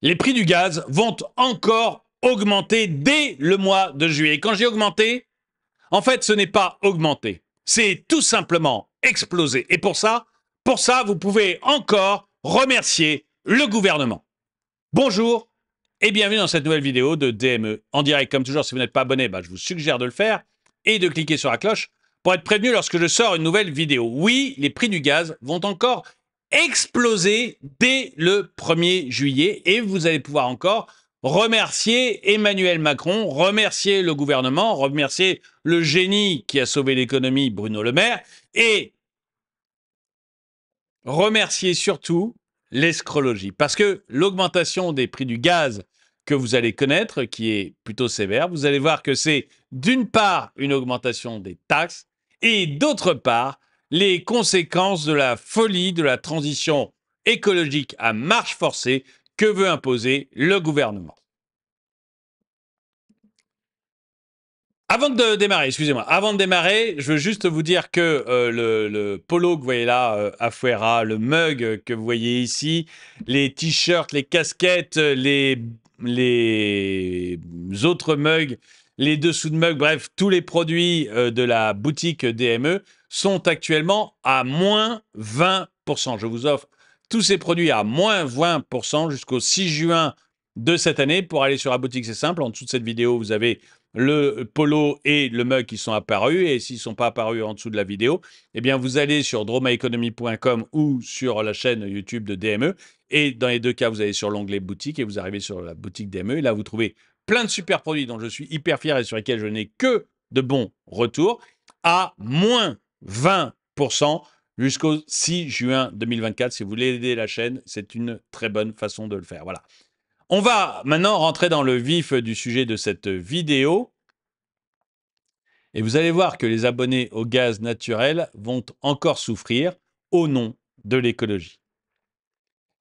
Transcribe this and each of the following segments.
les prix du gaz vont encore augmenter dès le mois de juillet. Quand j'ai augmenté, en fait, ce n'est pas augmenté. C'est tout simplement explosé. Et pour ça, vous pouvez encore remercier le gouvernement. Bonjour et bienvenue dans cette nouvelle vidéo de DME. En direct, comme toujours, si vous n'êtes pas abonné, je vous suggère de le faire et de cliquer sur la cloche pour être prévenu lorsque je sors une nouvelle vidéo. Oui, les prix du gaz vont encore exploser dès le 1er juillet et vous allez pouvoir encore remercier Emmanuel Macron, remercier le gouvernement, remercier le génie qui a sauvé l'économie, Bruno Le Maire, et remercier surtout l'escrologie. Parce que l'augmentation des prix du gaz que vous allez connaître, qui est plutôt sévère, vous allez voir que c'est d'une part une augmentation des taxes et d'autre part les conséquences de la folie de la transition écologique à marche forcée que veut imposer le gouvernement. Avant de démarrer, je veux juste vous dire que le polo que vous voyez là, Afuera, le mug que vous voyez ici, les t-shirts, les casquettes, les autres mugs, les dessous de mugs, bref, tous les produits de la boutique DME sont actuellement à moins 20%. Je vous offre tous ces produits à moins 20% jusqu'au 6 juin de cette année. Pour aller sur la boutique, c'est simple. En dessous de cette vidéo, vous avez le polo et le mug qui sont apparus. Et s'ils ne sont pas apparus en dessous de la vidéo, eh bien, vous allez sur dromaeconomy.com ou sur la chaîne YouTube de DME. Et dans les deux cas, vous allez sur l'onglet boutique et vous arrivez sur la boutique DME. Et là, vous trouvez plein de super produits dont je suis hyper fier et sur lesquels je n'ai que de bons retours à moins 20% jusqu'au 6 juin 2024. Si vous voulez aider la chaîne, c'est une très bonne façon de le faire. Voilà. On va maintenant rentrer dans le vif du sujet de cette vidéo. Et vous allez voir que les abonnés au gaz naturel vont encore souffrir au nom de l'écologie.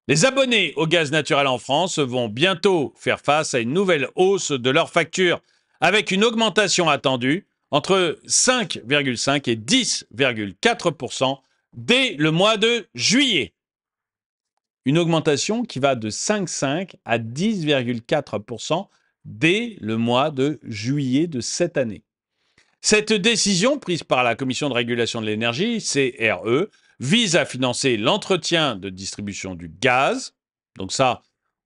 Les abonnés au gaz naturel en France vont bientôt faire face à une nouvelle hausse de leurs factures, avec une augmentation attendue entre 5,5 et 10,4% dès le mois de juillet. Une augmentation qui va de 5,5 à 10,4% dès le mois de juillet de cette année. Cette décision prise par la Commission de régulation de l'énergie, CRE, vise à financer l'entretien de distribution du gaz. Donc ça,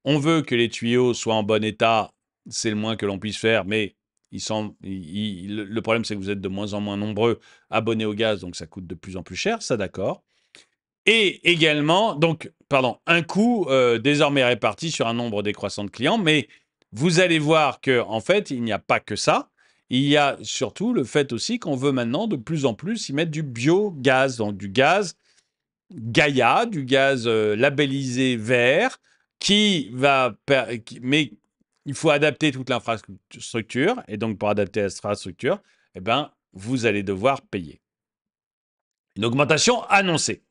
on veut que les tuyaux soient en bon état, c'est le moins que l'on puisse faire, mais le problème c'est que vous êtes de moins en moins nombreux abonnés au gaz, donc ça coûte de plus en plus cher, ça d'accord. Et également, un coût désormais réparti sur un nombre décroissant de clients, mais vous allez voir qu'en fait, il n'y a pas que ça. Il y a surtout le fait aussi qu'on veut maintenant de plus en plus y mettre du biogaz, donc du gaz Gaïa, du gaz labellisé vert, mais il faut adapter toute l'infrastructure, et donc pour adapter l'infrastructure, vous allez devoir payer. Une augmentation annoncée.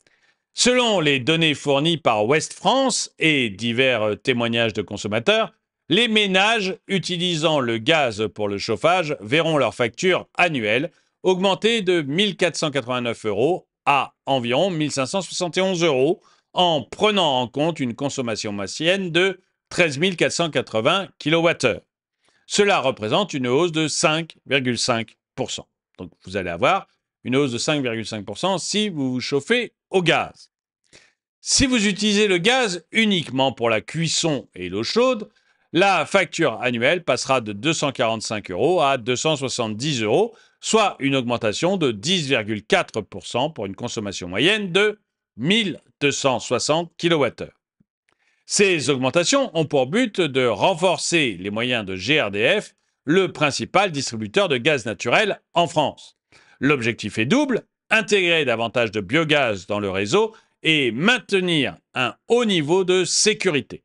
Selon les données fournies par Ouest France et divers témoignages de consommateurs, les ménages utilisant le gaz pour le chauffage verront leur facture annuelle augmenter de 1 489 € à environ 1 571 € en prenant en compte une consommation moyenne de 13 480 kWh. Cela représente une hausse de 5,5%. Donc vous allez avoir une hausse de 5,5% si vous vous chauffez au gaz. Si vous utilisez le gaz uniquement pour la cuisson et l'eau chaude, la facture annuelle passera de 245 € à 270 €, soit une augmentation de 10,4% pour une consommation moyenne de 1260 kWh. Ces augmentations ont pour but de renforcer les moyens de GRDF, le principal distributeur de gaz naturel en France. L'objectif est double, intégrer davantage de biogaz dans le réseau et maintenir un haut niveau de sécurité.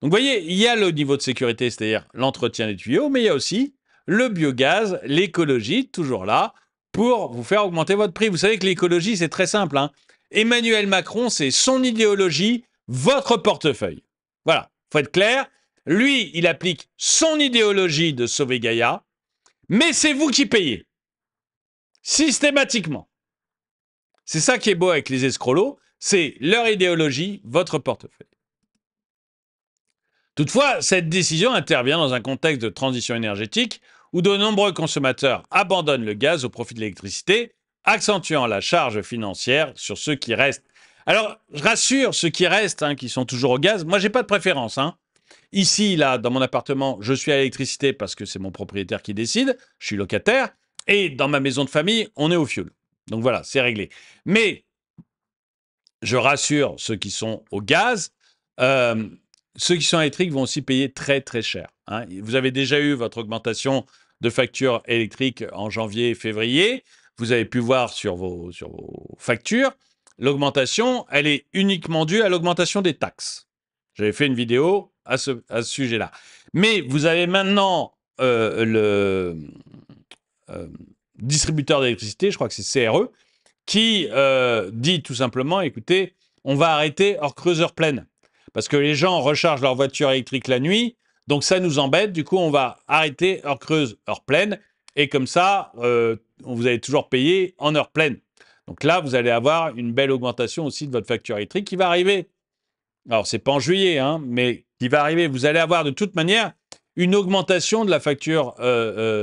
Donc vous voyez, il y a le niveau de sécurité, c'est-à-dire l'entretien des tuyaux, mais il y a aussi le biogaz, l'écologie, toujours là, pour vous faire augmenter votre prix. Vous savez que l'écologie, c'est très simple. Emmanuel Macron, c'est son idéologie, votre portefeuille. Voilà, il faut être clair. Lui, il applique son idéologie de sauver Gaïa, mais c'est vous qui payez. Systématiquement. C'est ça qui est beau avec les escrolos, c'est leur idéologie, votre portefeuille. Toutefois, cette décision intervient dans un contexte de transition énergétique où de nombreux consommateurs abandonnent le gaz au profit de l'électricité, accentuant la charge financière sur ceux qui restent. Alors, je rassure ceux qui restent, hein, qui sont toujours au gaz. Moi, j'ai pas de préférence, hein. Ici, là, dans mon appartement, je suis à l'électricité parce que c'est mon propriétaire qui décide. Je suis locataire. Et dans ma maison de famille, on est au fioul. Donc voilà, c'est réglé. Mais je rassure ceux qui sont au gaz. euh, Ceux qui sont électriques vont aussi payer très très cher, hein. Vous avez déjà eu votre augmentation de facture électrique en janvier et février. Vous avez pu voir sur vos factures. L'augmentation, elle est uniquement due à l'augmentation des taxes. J'avais fait une vidéo à ce sujet-là. Mais vous avez maintenant le euh, distributeur d'électricité, je crois que c'est CRE, qui dit tout simplement, écoutez, on va arrêter hors creuse, heure pleine. Parce que les gens rechargent leur voiture électrique la nuit, donc ça nous embête. Du coup, on va arrêter heure creuse, heure pleine. Et comme ça, vous allez toujours payer en heure pleine. Donc là, vous allez avoir une belle augmentation aussi de votre facture électrique qui va arriver. Alors, c'est pas en juillet, hein, mais qui va arriver. Vous allez avoir de toute manière une augmentation de la facture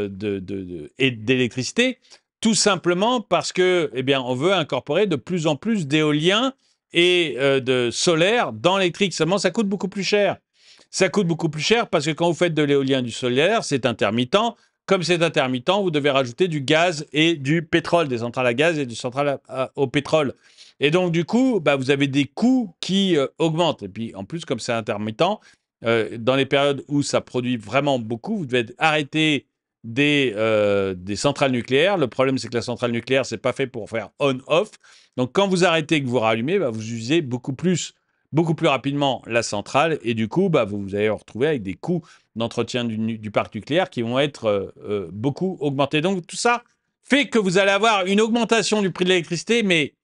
d'électricité, tout simplement parce que, eh bien, on veut incorporer de plus en plus d'éoliens et de solaire dans l'électrique. Seulement, ça coûte beaucoup plus cher. Ça coûte beaucoup plus cher parce que quand vous faites de l'éolien et du solaire, c'est intermittent. Comme c'est intermittent, vous devez rajouter du gaz et du pétrole, des centrales à gaz et des centrales au pétrole. Et donc, du coup, bah, vous avez des coûts qui augmentent. Et puis, en plus, comme c'est intermittent, dans les périodes où ça produit vraiment beaucoup, vous devez arrêter des centrales nucléaires. Le problème, c'est que la centrale nucléaire, c'est pas fait pour faire on-off. Donc, quand vous arrêtez et que vous rallumez, bah, vous utilisez beaucoup plus rapidement la centrale. Et du coup, bah, vous allez vous retrouver avec des coûts d'entretien du parc nucléaire qui vont être beaucoup augmentés. Donc, tout ça fait que vous allez avoir une augmentation du prix de l'électricité, mais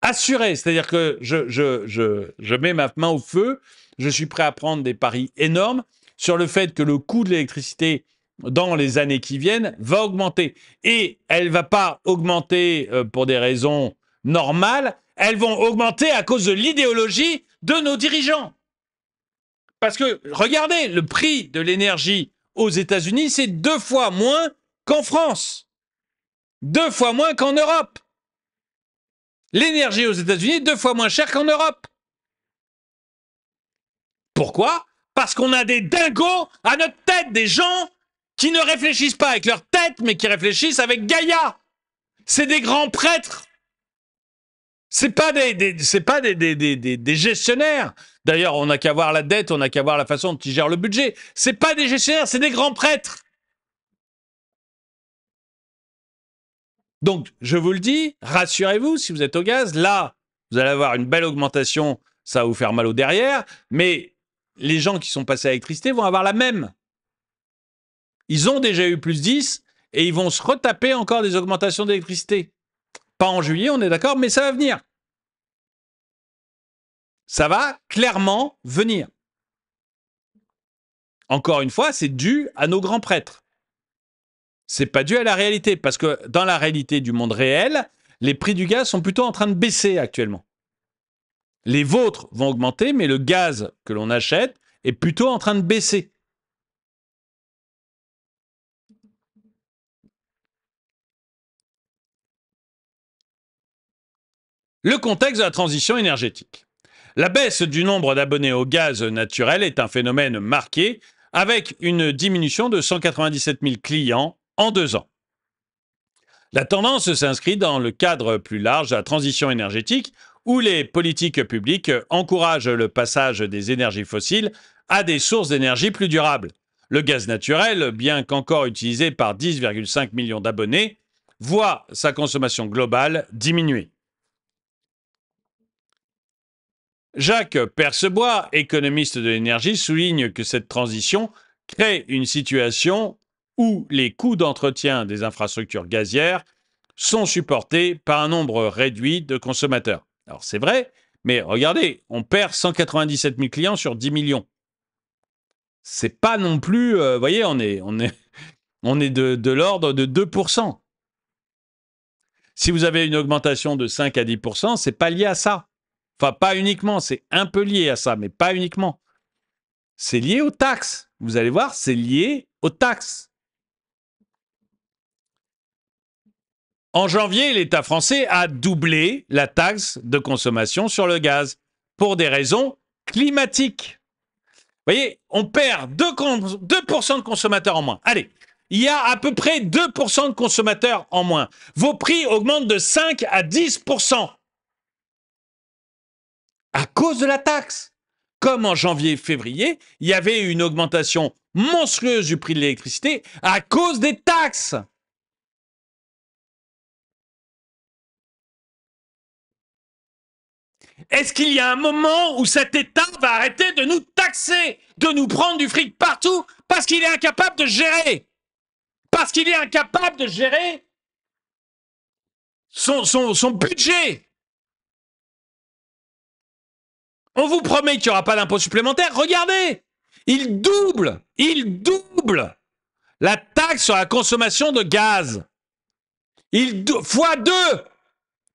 assuré. C'est-à-dire que je mets ma main au feu, je suis prêt à prendre des paris énormes sur le fait que le coût de l'électricité dans les années qui viennent va augmenter. Et elle ne va pas augmenter pour des raisons normales, elles vont augmenter à cause de l'idéologie de nos dirigeants. Parce que, regardez, le prix de l'énergie aux États-Unis, c'est 2 fois moins qu'en France. 2 fois moins qu'en Europe. L'énergie aux États-Unis est 2 fois moins chère qu'en Europe. Pourquoi? Parce qu'on a des dingos à notre tête, des gens qui ne réfléchissent pas avec leur tête, mais qui réfléchissent avec Gaïa. C'est des grands prêtres. C'est pas des gestionnaires. D'ailleurs, on n'a qu'à voir la dette, on n'a qu'à voir la façon dont ils gèrent le budget. C'est pas des gestionnaires, c'est des grands prêtres. Donc, je vous le dis, rassurez-vous, si vous êtes au gaz, là, vous allez avoir une belle augmentation, ça va vous faire mal au derrière, mais les gens qui sont passés à l'électricité vont avoir la même. Ils ont déjà eu plus 10 et ils vont se retaper encore des augmentations d'électricité. Pas en juillet, on est d'accord, mais ça va venir. Ça va clairement venir. Encore une fois, c'est dû à nos grands prêtres. C'est pas dû à la réalité, parce que dans la réalité du monde réel, les prix du gaz sont plutôt en train de baisser actuellement. Les vôtres vont augmenter, mais le gaz que l'on achète est plutôt en train de baisser. Le contexte de la transition énergétique. La baisse du nombre d'abonnés au gaz naturel est un phénomène marqué, avec une diminution de 197 000 clients en 2 ans. La tendance s'inscrit dans le cadre plus large de la transition énergétique, où les politiques publiques encouragent le passage des énergies fossiles à des sources d'énergie plus durables. Le gaz naturel, bien qu'encore utilisé par 10,5 millions d'abonnés, voit sa consommation globale diminuer. Jacques Percebois, économiste de l'énergie, souligne que cette transition crée une situation où les coûts d'entretien des infrastructures gazières sont supportés par un nombre réduit de consommateurs. Alors c'est vrai, mais regardez, on perd 197 000 clients sur 10 millions. C'est pas non plus, vous voyez, on est de l'ordre de 2%. Si vous avez une augmentation de 5 à 10%, c'est pas lié à ça. Enfin, pas uniquement, c'est un peu lié à ça, mais pas uniquement. C'est lié aux taxes. Vous allez voir, c'est lié aux taxes. En janvier, l'État français a doublé la taxe de consommation sur le gaz pour des raisons climatiques. Vous voyez, on perd 2% de consommateurs en moins. Allez, il y a à peu près 2% de consommateurs en moins. Vos prix augmentent de 5 à 10% à cause de la taxe. Comme en janvier et février, il y avait une augmentation monstrueuse du prix de l'électricité à cause des taxes. Est-ce qu'il y a un moment où cet État va arrêter de nous taxer, de nous prendre du fric partout parce qu'il est incapable de gérer? Parce qu'il est incapable de gérer son budget. On vous promet qu'il n'y aura pas d'impôt supplémentaire. Regardez, il double la taxe sur la consommation de gaz. Fois 2.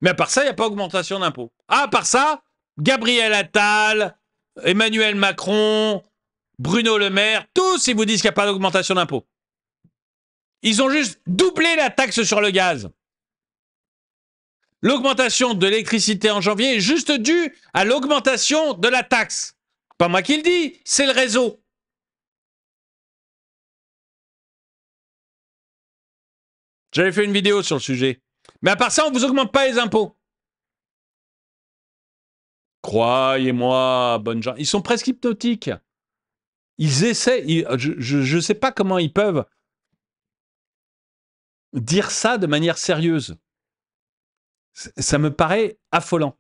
Mais à part ça, il n'y a pas augmentation d'impôt. Ah, à part ça, Gabriel Attal, Emmanuel Macron, Bruno Le Maire, tous, ils vous disent qu'il n'y a pas d'augmentation d'impôt. Ils ont juste doublé la taxe sur le gaz. L'augmentation de l'électricité en janvier est juste due à l'augmentation de la taxe. Pas moi qui le dis, c'est le réseau. J'avais fait une vidéo sur le sujet. Mais à part ça, on ne vous augmente pas les impôts. Croyez-moi, bonnes gens. Ils sont presque hypnotiques. Ils essaient. Je ne sais pas comment ils peuvent dire ça de manière sérieuse. Ça me paraît affolant.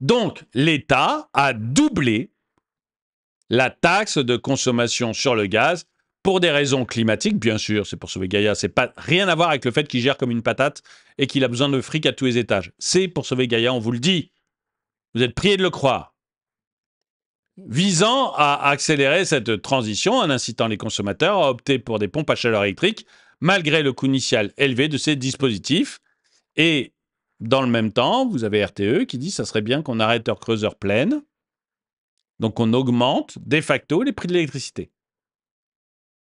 Donc, l'État a doublé la taxe de consommation sur le gaz pour des raisons climatiques, bien sûr, c'est pour sauver Gaïa, c'est pas rien à voir avec le fait qu'il gère comme une patate et qu'il a besoin de fric à tous les étages. C'est pour sauver Gaïa, on vous le dit. Vous êtes priés de le croire. Visant à accélérer cette transition en incitant les consommateurs à opter pour des pompes à chaleur électrique malgré le coût initial élevé de ces dispositifs. Et dans le même temps, vous avez RTE qui dit que ça serait bien qu'on arrête heure creuse, heure pleine. Donc on augmente de facto les prix de l'électricité.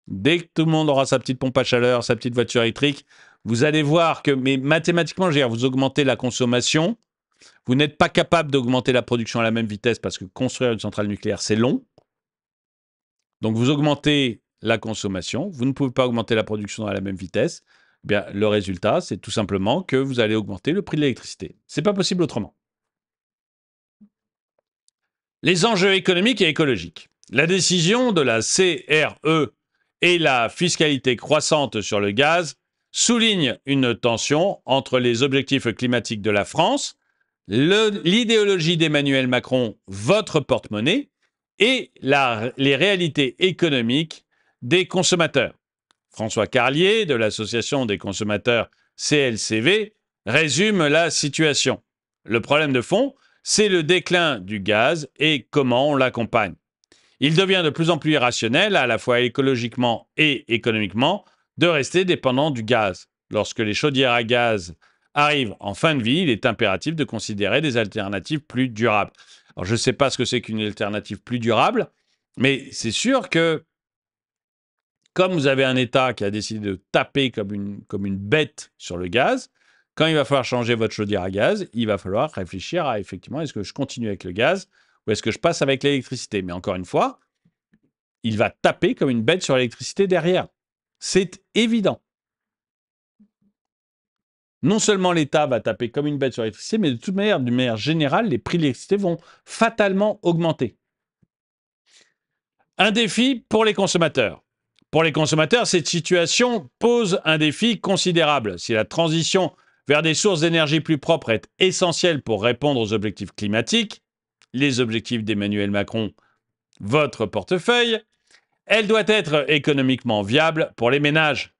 Dès que tout le monde aura sa petite pompe à chaleur, sa petite voiture électrique, vous allez voir que, mais mathématiquement, je veux dire, vous augmentez la consommation, vous n'êtes pas capable d'augmenter la production à la même vitesse parce que construire une centrale nucléaire, c'est long. Donc vous augmentez la consommation, vous ne pouvez pas augmenter la production à la même vitesse. Eh bien, le résultat, c'est tout simplement que vous allez augmenter le prix de l'électricité. C'est pas possible autrement. Les enjeux économiques et écologiques. La décision de la CRE et la fiscalité croissante sur le gaz soulignent une tension entre les objectifs climatiques de la France, l'idéologie d'Emmanuel Macron, votre porte-monnaie, et les réalités économiques des consommateurs. François Carlier, de l'association des consommateurs CLCV, résume la situation. Le problème de fond, c'est le déclin du gaz et comment on l'accompagne. Il devient de plus en plus irrationnel, à la fois écologiquement et économiquement, de rester dépendant du gaz. Lorsque les chaudières à gaz arrivent en fin de vie, il est impératif de considérer des alternatives plus durables. Alors, je ne sais pas ce que c'est qu'une alternative plus durable, mais c'est sûr que comme vous avez un État qui a décidé de taper comme une bête sur le gaz, quand il va falloir changer votre chaudière à gaz, il va falloir réfléchir à effectivement, est-ce que je continue avec le gaz ou est-ce que je passe avec l'électricité? Mais encore une fois, il va taper comme une bête sur l'électricité derrière. C'est évident. Non seulement l'État va taper comme une bête sur l'électricité, mais de toute manière, d'une manière générale, les prix de l'électricité vont fatalement augmenter. Un défi pour les consommateurs. Pour les consommateurs, cette situation pose un défi considérable. Si la transition vers des sources d'énergie plus propres est essentielle pour répondre aux objectifs climatiques, les objectifs d'Emmanuel Macron, votre portefeuille, elle doit être économiquement viable pour les ménages.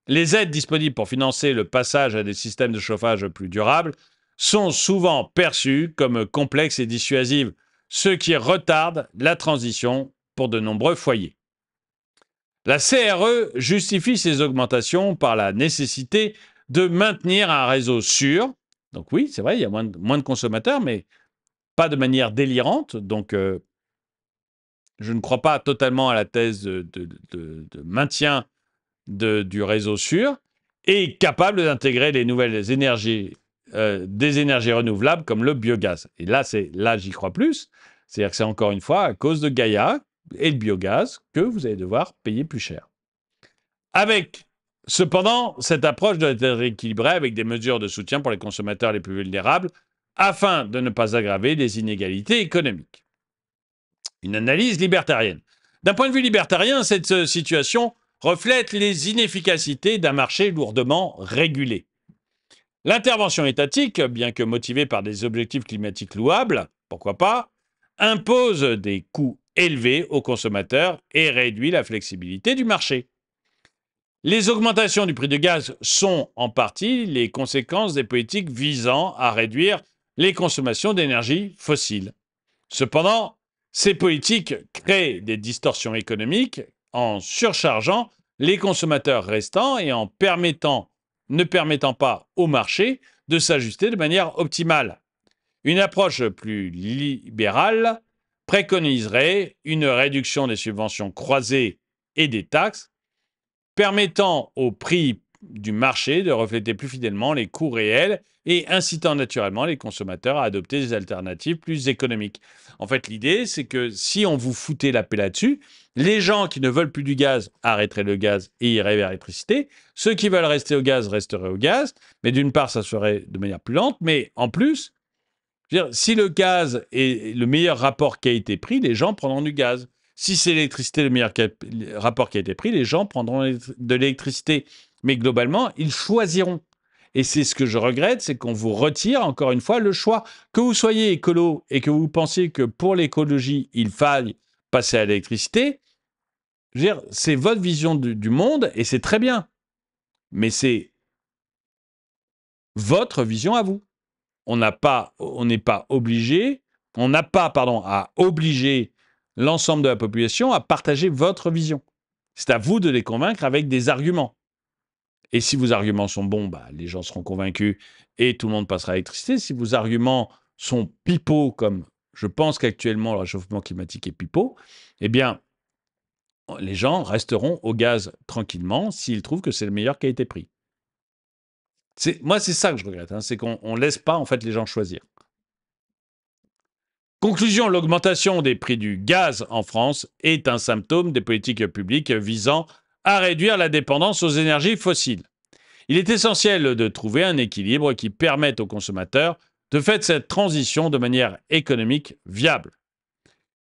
Les aides disponibles pour financer le passage à des systèmes de chauffage plus durables sont souvent perçues comme complexes et dissuasives, ce qui retarde la transition pour de nombreux foyers. La CRE justifie ces augmentations par la nécessité de maintenir un réseau sûr. Donc oui, c'est vrai, il y a moins de consommateurs, mais pas de manière délirante. Donc, je ne crois pas totalement à la thèse de maintien du réseau sûr et capable d'intégrer les nouvelles énergies, des énergies renouvelables comme le biogaz. Et là, j'y crois plus. C'est-à-dire que c'est encore une fois à cause de Gaïa et le biogaz que vous allez devoir payer plus cher. Cependant, cette approche doit être équilibrée avec des mesures de soutien pour les consommateurs les plus vulnérables afin de ne pas aggraver les inégalités économiques. Une analyse libertarienne. D'un point de vue libertarien, cette situation reflète les inefficacités d'un marché lourdement régulé. L'intervention étatique, bien que motivée par des objectifs climatiques louables, pourquoi pas, impose des coûts élevés aux consommateurs et réduit la flexibilité du marché. Les augmentations du prix du gaz sont en partie les conséquences des politiques visant à réduire les consommations d'énergie fossile. Cependant, ces politiques créent des distorsions économiques en surchargeant les consommateurs restants et ne permettant pas au marché de s'ajuster de manière optimale. Une approche plus libérale préconiserait une réduction des subventions croisées et des taxes, permettant au prix du marché de refléter plus fidèlement les coûts réels et incitant naturellement les consommateurs à adopter des alternatives plus économiques. En fait, l'idée, c'est que si on vous foutait la paix là-dessus, les gens qui ne veulent plus du gaz arrêteraient le gaz et iraient vers l'électricité. Ceux qui veulent rester au gaz resteraient au gaz. Mais d'une part, ça se ferait de manière plus lente. Mais en plus, je veux dire, si le gaz est le meilleur rapport qualité-prix, les gens prendront du gaz. Si c'est l'électricité le meilleur rapport qui a été pris, les gens prendront de l'électricité. Mais globalement, ils choisiront. Et c'est ce que je regrette, c'est qu'on vous retire encore une fois le choix. Que vous soyez écolo et que vous pensiez que pour l'écologie, il faille passer à l'électricité, je veux dire, c'est votre vision du monde et c'est très bien. Mais c'est votre vision à vous. On n'est pas obligé, on n'a pas, à obliger l'ensemble de la population à partager votre vision. C'est à vous de les convaincre avec des arguments. Et si vos arguments sont bons, les gens seront convaincus et tout le monde passera à l'électricité. Si vos arguments sont pipeaux, comme je pense qu'actuellement le réchauffement climatique est pipeau, eh bien, les gens resteront au gaz tranquillement s'ils trouvent que c'est le meilleur qui a été pris. Moi, c'est ça que je regrette, c'est qu'on ne laisse pas en fait les gens choisir. Conclusion, l'augmentation des prix du gaz en France est un symptôme des politiques publiques visant à réduire la dépendance aux énergies fossiles. Il est essentiel de trouver un équilibre qui permette aux consommateurs de faire cette transition de manière économique viable.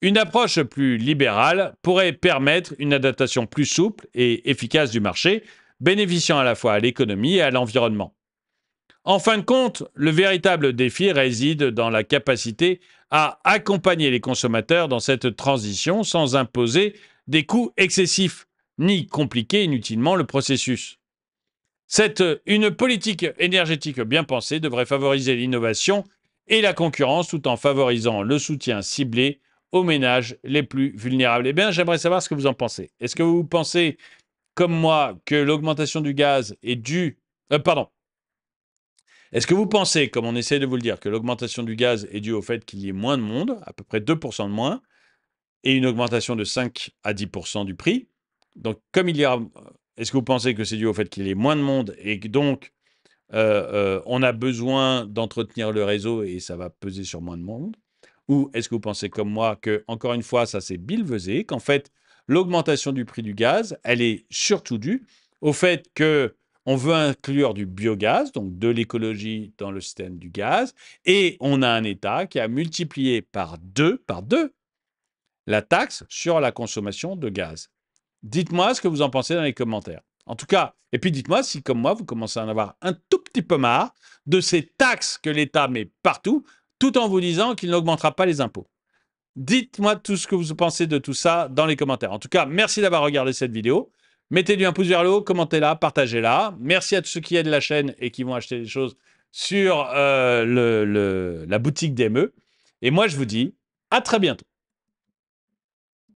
Une approche plus libérale pourrait permettre une adaptation plus souple et efficace du marché, bénéficiant à la fois à l'économie et à l'environnement. En fin de compte, le véritable défi réside dans la capacité à accompagner les consommateurs dans cette transition sans imposer des coûts excessifs, ni compliquer inutilement le processus. Une politique énergétique bien pensée devrait favoriser l'innovation et la concurrence tout en favorisant le soutien ciblé aux ménages les plus vulnérables. Eh bien, j'aimerais savoir ce que vous en pensez. Est-ce que vous pensez, comme moi, que l'augmentation du gaz est due... Est-ce que vous pensez, comme on essaie de vous le dire, que l'augmentation du gaz est due au fait qu'il y ait moins de monde, à peu près 2% de moins, et une augmentation de 5 à 10% du prix? Donc, est-ce que vous pensez que c'est dû au fait qu'il y ait moins de monde et que donc on a besoin d'entretenir le réseau et ça va peser sur moins de monde? Ou est-ce que vous pensez comme moi que, encore une fois, ça c'est billevesé, qu'en fait, l'augmentation du prix du gaz, elle est surtout due au fait que on veut inclure du biogaz, donc de l'écologie dans le système du gaz, et on a un État qui a multiplié par deux la taxe sur la consommation de gaz. Dites-moi ce que vous en pensez dans les commentaires. En tout cas, et puis dites-moi si, comme moi, vous commencez à en avoir un tout petit peu marre de ces taxes que l'État met partout, tout en vous disant qu'il n'augmentera pas les impôts. Dites-moi tout ce que vous pensez de tout ça dans les commentaires. En tout cas, merci d'avoir regardé cette vidéo. Mettez-lui un pouce vers le haut, commentez-la, partagez-la. Merci à tous ceux qui aident la chaîne et qui vont acheter des choses sur la boutique DME. Et moi, je vous dis à très bientôt.